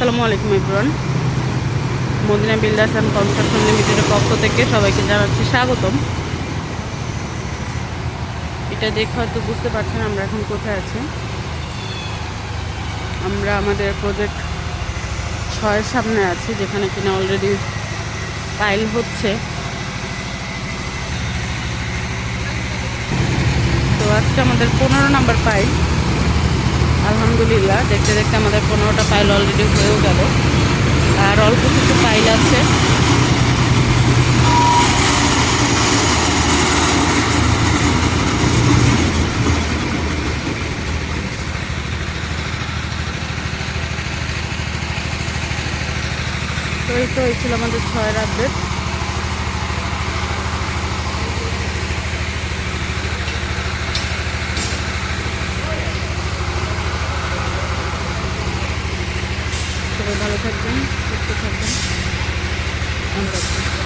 আসসালামু আলাইকুম everyone. Madina builders and construction লিমিটেডের পক্ষ থেকে সবাইকে জানাচ্ছি স্বাগতম। এটা দেখে হয়তো বুঝতে পারছেন আমরা এখন কোথায় আছি। আমরা আমাদের প্রজেক্ট 6-এর সামনে আছি, যেখানে কিনা অলরেডি পাইল হচ্ছে। তো আজকে আমাদের 15 নাম্বার পাইল। আলহামদুলিল্লাহ, দেখতে দেখতে আমাদের 15টা পাইল অলরেডি হয়েও গেল, আর অল্প কিছু পাইল আছে। তো এই তো এই ছিল আমাদের 6-এর আপডেট। সবাই ভালো থাকবেন, সুস্থ থাকবেন, ভালো থাকবেন।